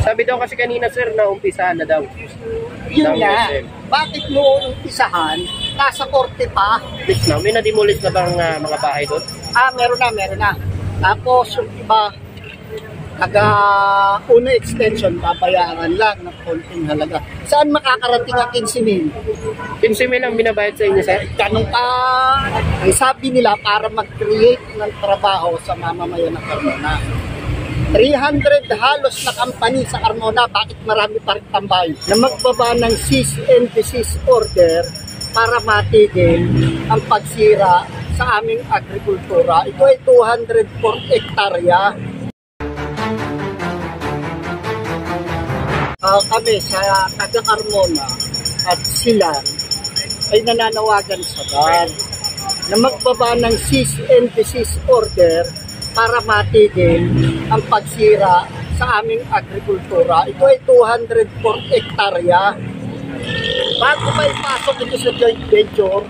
Sabi daw kasi kanina sir na umpisahan na daw. Yun nga, bakit mo umpisahan? Nasa korte pa. May na-demolish na bang mga bahay doon? Meron na. Tapos yung iba, una extension, babayaran lang ng konting halaga. Saan makakarating ang 15,000? 15,000 ang binabayad sa inyo sir? Ganun ka, ang sabi nila para mag-create ng trabaho sa mamamayan ng Carmona. 300 halos na company sa Carmona, bakit marami pa rin tambay na magbaba ng cease and desist order para matigil ang pagsira sa aming agrikultura. Ito ay 204 hektarya. Kami sa taga Carmona at sila ay nananawagan sa DAN na magbaba ng cease and desist order para matigil ang pagsira sa aming agrikultura. Ito ay 204 hektarya. Bago pa ipasok ito sa joint venture,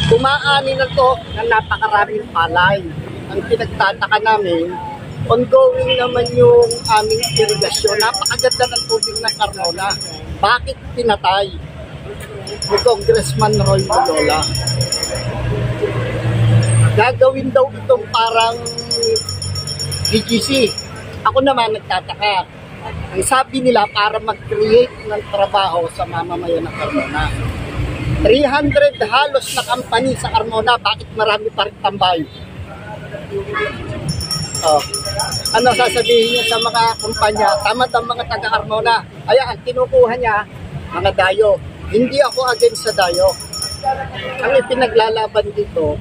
kumaani na to ng napakaraming palay. Ang pinagtataka namin, ongoing naman yung aming irigasyon. Napakaganda ng tubig ng Carmona. Bakit pinatay ni Congressman Roy Loyola? Gagawin daw itong parang DGC. Ako naman nagtataka. Ang sabi nila para mag-create ng trabaho sa mamamayan ng Carmona. 300 halos na company sa Carmona, bakit marami pa rin tambay? Ano sasabihin niya sa mga kumpanya? Tama ang mga taga-Carmona. Ay, ang kinukuha niya, mga dayo. Hindi ako against sa dayo. Ang ipinaglalaban dito,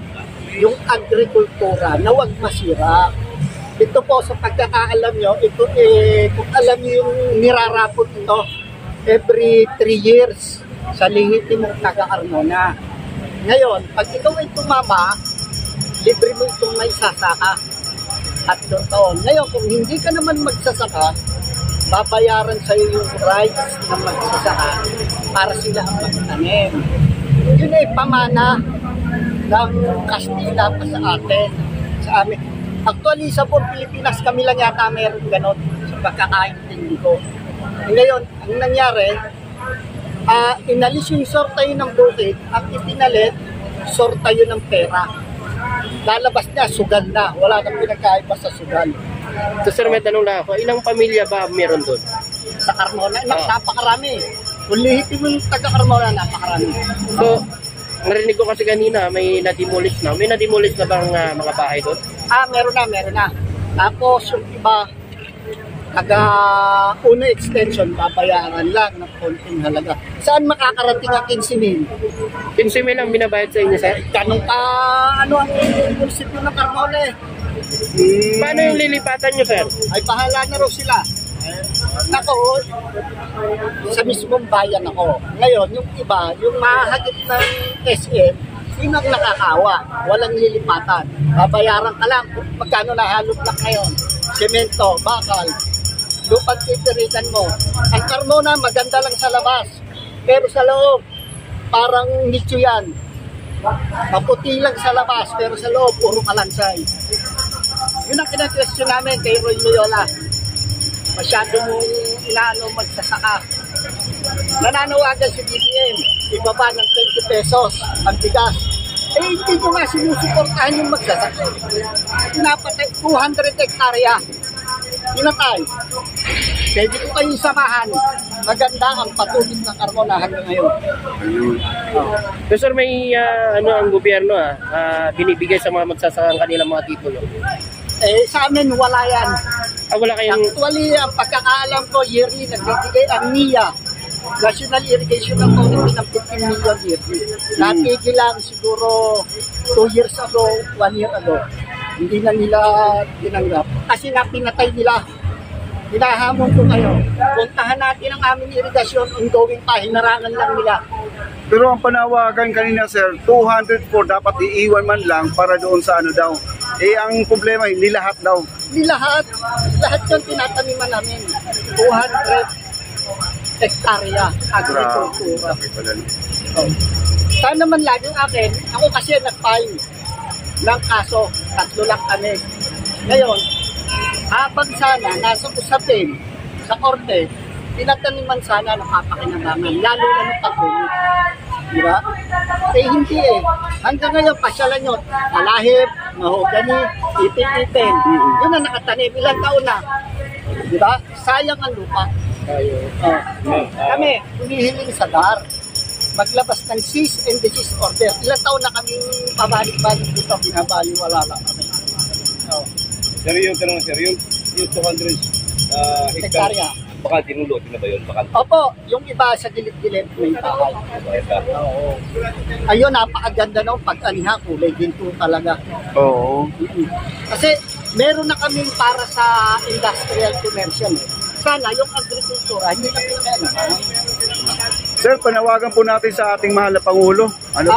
yung agrikultura na wag masira. Ito po sa pagkakaalam nyo, ito kung alam nyo yung nirarapot ito every 3 years sa lehitimong taga-Carmona. Ngayon, pag ikaw ay tumama, libre mo itong may sasaka at 2 taon. Ngayon, kung hindi ka naman magsasaka, babayaran sa iyo yung rights na magsasaka para sila ang magtanim. Yun ay pamana ng Kastila pa sa atin, sa amin. Actually, sa buong Pilipinas, kami lang yata meron ganon sa pagkakaintindi ko. Ngayon, ang nangyari, inalis yung sortayo ng bukid, ang ipinalit, sortayo ng pera. Lalabas niya, sugal na. Wala nang pinagkaiba sa sugal. So sir, may tanong lang ako, ilang pamilya ba meron doon? Sa Carmona, napakarami. Kung lihipin mo yung taga-Carmona, napakarami. So, narinig ko kasi kanina, may na-demolish na. May na-demolish na bang mga bahay doon? Meron na. Tapos yung iba, una extension, babayaran lang ng konting halaga. Saan makakarating ang 15,000? 15,000 ang binabayad sa inyo sir? Ganun ka, ang munisipyo ng Carmona eh. Paano yung lilipatan nyo sir? Ay bahala na raw sila. Ako, sa mismong bayan ako. Ngayon, yung iba, yung mahagip ng SM, yun ang nakakawa. Walang lilipatan. Babayaran ka lang kung magkano nahalop lang ngayon. Semento, bakal, lupang titirikan mo. Ang Carmona, maganda lang sa labas. Pero sa loob, parang nicho yan. Maputi lang sa labas, pero sa loob, puro kalansay. Yun ang kinag-question namin kay Roy Loyola. Masyado mong magsasaka. Nananawagan si BBM, ibaba ng 20 pesos ang bigas. Hindi ko nga sinusuportahan yung magsasaka. Pinapatay 200 hektarya. Pinatay. Pwede ko kayong samahan. Maganda ang patubig ng Carmona hanggang ngayon. So sir, may ang gobyerno binibigay sa mga magsasaka ang kanilang mga titulo? Sa amin wala yan. Wala kayong... Actually, ang pagkakaalam ko, yearly nagbibigay ang NIA, National Irrigation Authority ng 15 million yearly. Natigil lang siguro 2 years ago, 1 year ago. Hindi na nila tinanggap. Kasi na pinatay nila. Hinahamon ko kayo. Puntahan natin ang aming irigasyon, ongoing pa, hinarangan lang nila. Pero ang panawagan kanina sir, 204 dapat iiwan man lang para doon sa ano daw. Ang problema, hindi lahat daw. Hindi lahat. Lahat yun tinataniman namin. 200 hektarya agrikultura. Sana man laging akin, ako kasi nag-file ng kaso, 3 lang kami. Ngayon, habang sana nasa usapin sa sa korte, pinataniman sana ng kapakinabangan, lalo na ng pag-ulit. Di ba? Eh hindi eh. Hanggang ngayon, pasyalan nyo, talahib, mahogani, ipin-ipin. Yun ang nakatanim. Ilang taon na. Di ba? Sayang ang lupa. Kami, humihiling sa DAR. Maglabas ng cease and desist order. Ilang taon na kami pabalik-balik dito, binabaliwala lang kami. Sir, yung tanong, sir, yung 200 Hektarya. baka dinulutin na ba yun? Baka Opo, yung iba sa gilid-gilid may bahay. Oo. Ayun, napakaganda nung pag-aniha, kulay ginto talaga. Oo. Kasi meron na kaming para sa industrial commercial. Sana yung agrikultura, hindi na pinag-ano. Sir, panawagan po natin sa ating mahal na Pangulo. Ano?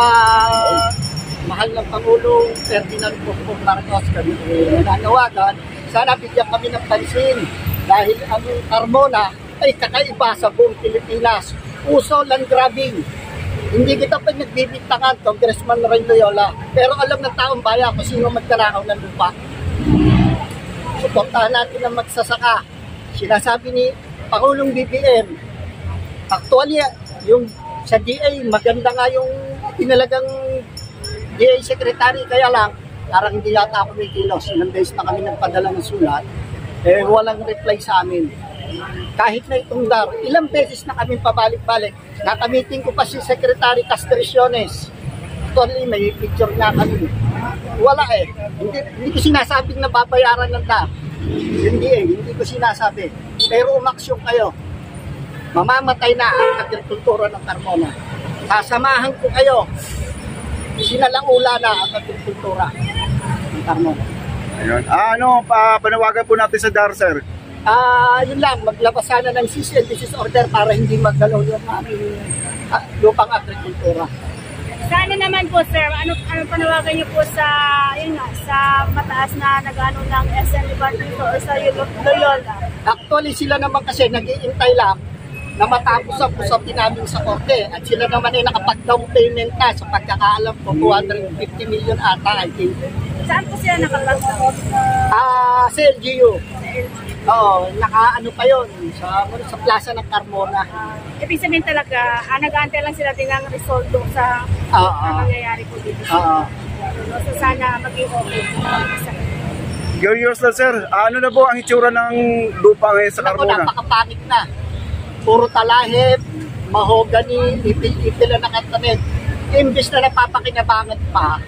Mahal ng Pangulo Ferdinand Bongbong Marcos, kami nananawagan. Sana bigyan kami ng pansin dahil ang Carmona ay kakaiba sa buong Pilipinas. Uso land grabbing. Hindi kita pa nagbibintangan, Congressman Ray Loyola. Pero alam ng taong bayan kung sino magkarakaw ng lupa. Suportahan natin ang magsasaka. Sinasabi ni Pangulong BBM, actually, yung sa DA, maganda nga yung inalagang DA Secretary, kaya lang, parang hindi yata ako may kilos. Ilang beses na kami nagpadala ng sulat, walang reply sa amin. Kahit na itong DAR, ilang beses na kami pabalik-balik. Nakamiting ko pa si Secretary Castriciones. Actually, may picture na kami. Wala eh. Hindi ko sinasabing na babayaran ng DAR. Hindi ko sinasabi. Pero umaksyon kayo. Mamamatay na ang agrikultura ng Carmona. Sasamahan ko kayo. Sinalang-ula na ang agrikultura ng Carmona. Ayun. Panawagan po natin sa DAR, sir. Yun lang, maglabas sana ng cease and desist order para hindi magdalaw yung aming lupang agrikultura. Sana naman po sir, ano panawagan niyo po sa sa mataas na nag-ano ng SM Department o sa Loyola? Actually sila naman kasi nag-iintay lang na matapos ang usapin namin sa korte at sila naman ay nakapag-down payment na sa pagkakaalam ko 250 million ata I think. Saan po sila nakapag-down? Sa LGU. Oo, naka-ano pa yun sa plaza ng Carmona. Ibig sabihin talaga, nag-aantay lang sila din ng result sa nangyayari po dito. So sana maging okay. Curious na, sir. Ano na po ang itsura ng lupa ngayon sa Carmona? Napakapangit na. Puro talahib, mahogani, ipil-ipil na nakatanim. Imbis na napapakinabangan pa,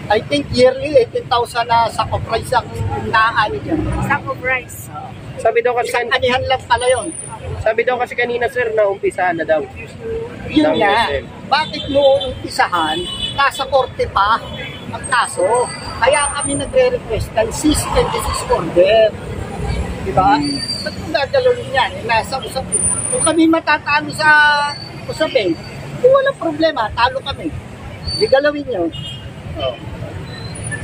I think yearly 18,000 na sack of rice ang naani dyan. Sack of rice. Sabi daw kasi Anihan lang pala yun. sabi daw kasi kanina sir na umpisahan na daw. Yun nga, bakit mo umpisahan, nasa korte pa ang kaso. Kaya kami nagre-request ng cease and desist order. Diba? Ba't kung gagalawin yan? Nasa usapin. Kung kami matatalo sa usapin, walang problema, talo kami. Di galawin yun.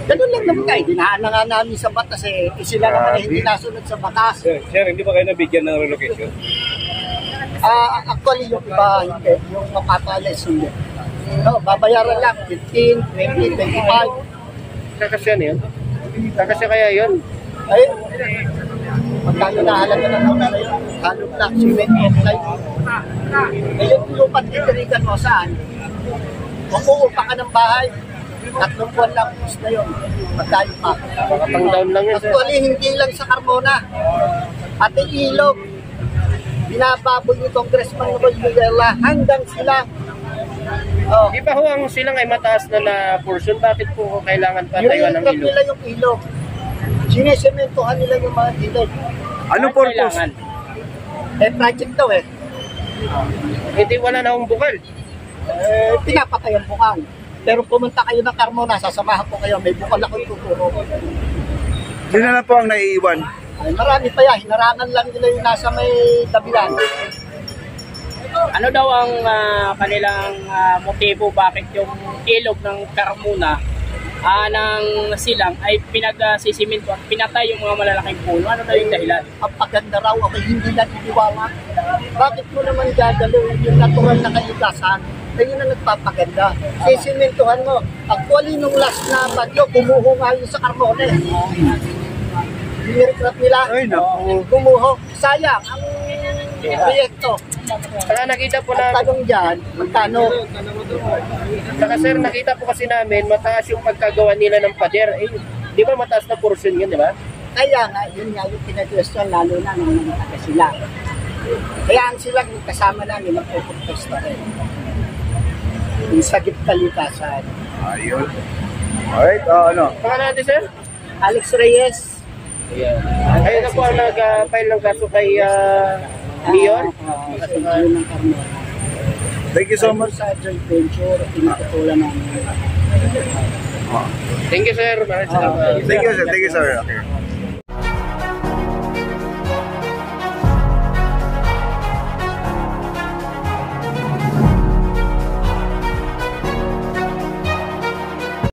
Ganun lang naman tayo. Dinaan na nga namin sa batas eh. Sila naman eh, hindi nasunod sa batas. Sir, hindi ba kayo nabigyan ng relocation? Actually, yung iba, hindi. Yung mapapalis, hindi. No, babayaran lang. 15, 20, 25. Kakasya na yun? Kakasya kaya yun? Ay, magkano na halaga na naman yun? Halo black, cement, offline. Ngayon, yung pagtitirikan mo saan? Kung uupa ka ng bahay, 3 buwan lang na yun. Magkano pa. Pang down lang yun sir. Actually, hindi lang sa Carmona. Pati Ilog. Binababoy ni Congressman Roy Loyola hanggang sila. Di ba ho ang silang ay mataas na portion? Bakit po kailangan pa tayuan ng Nire-retract ilog? nila yung ilog. Sinesementohan nila yung mga ilog. Anong purpose? Kailangan? Project daw eh. Hindi wala na akong bukal. Pinapatay ang bukal. Pero pumunta kayo ng Carmona, sasamahan ko kayo. May bukal akong tuturo. Yun na lang po ang naiiwan. Ay, marami pa yan. Hinarangan lang nila yung nasa may tabilan. Ano daw ang kanilang motibo bakit yung ilog ng Carmona ng silang ay pinagsisiminto at pinatay yung mga malalaking puno? Ano daw yung dahilan? Ang paganda raw ako hindi naniniwala. Bakit mo naman gagalawin yung natural na kalikasan? Ayun na nagpapaganda. Sisimentohan mo. Actually, nung last na bagyo, gumuho nga yun sa Carmona. Dinirekrap nila. Ay, naku. Gumuho. Sayang. Ang proyekto. Saka nakita po Ang na, tanong dyan, magkano? saka sir, nakita po kasi namin, mataas yung pagkagawa nila ng pader. Eh, di ba mataas na portion yun, di ba? Kaya nga, yun nga yung pinag-question, lalo na nung nangitaka sila. Kaya ang sila kasama namin, nagpupuntesto rin. Yung sagip kalikasan. Ayun. Alright, ano? Pangalan natin, sir? Alex Reyes. Ayun na po ang nag-file ng kaso kay Leon. Sa Leon ng Carmona. Thank you so much. Sa joint venture, pinatutulan namin. Thank you, sir. Maraming salamat. Thank you, sir. Thank you, sir. Okay.